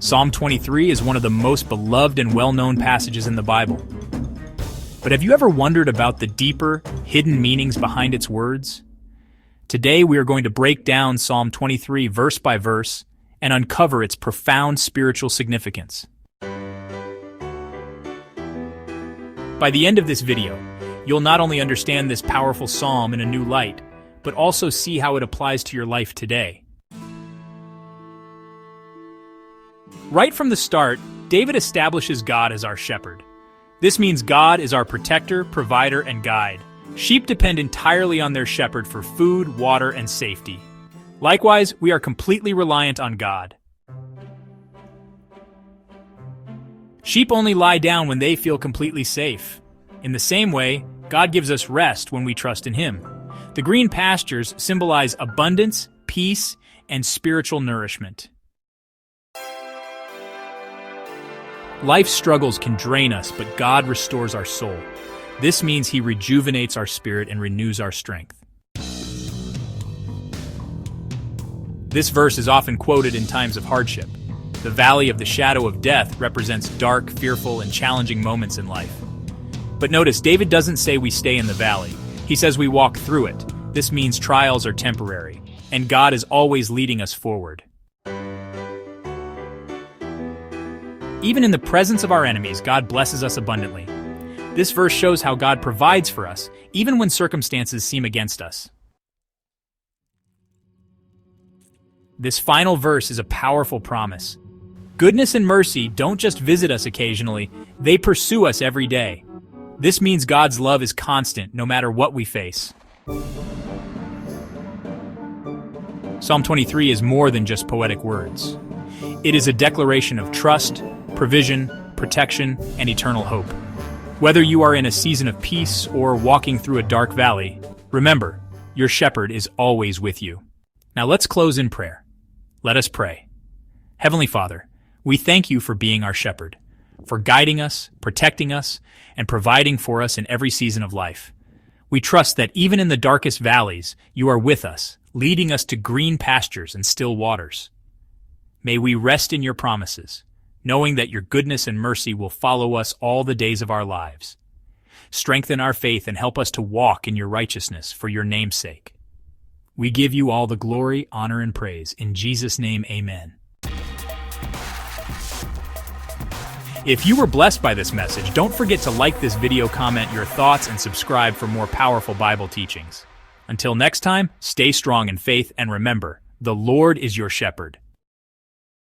Psalm 23 is one of the most beloved and well-known passages in the Bible. But have you ever wondered about the deeper, hidden meanings behind its words? Today we are going to break down Psalm 23 verse by verse and uncover its profound spiritual significance. By the end of this video, you'll not only understand this powerful psalm in a new light, but also see how it applies to your life today. Right from the start, David establishes God as our shepherd. This means God is our protector, provider, and guide. Sheep depend entirely on their shepherd for food, water, and safety. Likewise, we are completely reliant on God. Sheep only lie down when they feel completely safe. In the same way, God gives us rest when we trust in Him. The green pastures symbolize abundance, peace, and spiritual nourishment. Life's struggles can drain us, but God restores our soul. This means He rejuvenates our spirit and renews our strength. This verse is often quoted in times of hardship. The valley of the shadow of death represents dark, fearful, and challenging moments in life. But notice, David doesn't say we stay in the valley. He says we walk through it. This means trials are temporary, and God is always leading us forward. Even in the presence of our enemies, God blesses us abundantly. This verse shows how God provides for us, even when circumstances seem against us. This final verse is a powerful promise. Goodness and mercy don't just visit us occasionally, they pursue us every day. This means God's love is constant, no matter what we face. Psalm 23 is more than just poetic words. It is a declaration of trust, provision, protection, and eternal hope. Whether you are in a season of peace or walking through a dark valley, remember, your shepherd is always with you. Now let's close in prayer. Let us pray. Heavenly Father, we thank you for being our shepherd, for guiding us, protecting us, and providing for us in every season of life. We trust that even in the darkest valleys, you are with us, leading us to green pastures and still waters. May we rest in your promises, knowing that your goodness and mercy will follow us all the days of our lives. Strengthen our faith and help us to walk in your righteousness for your name's sake. We give you all the glory, honor, and praise. In Jesus' name, amen. If you were blessed by this message, don't forget to like this video, comment your thoughts, and subscribe for more powerful Bible teachings. Until next time, stay strong in faith and remember, the Lord is your shepherd.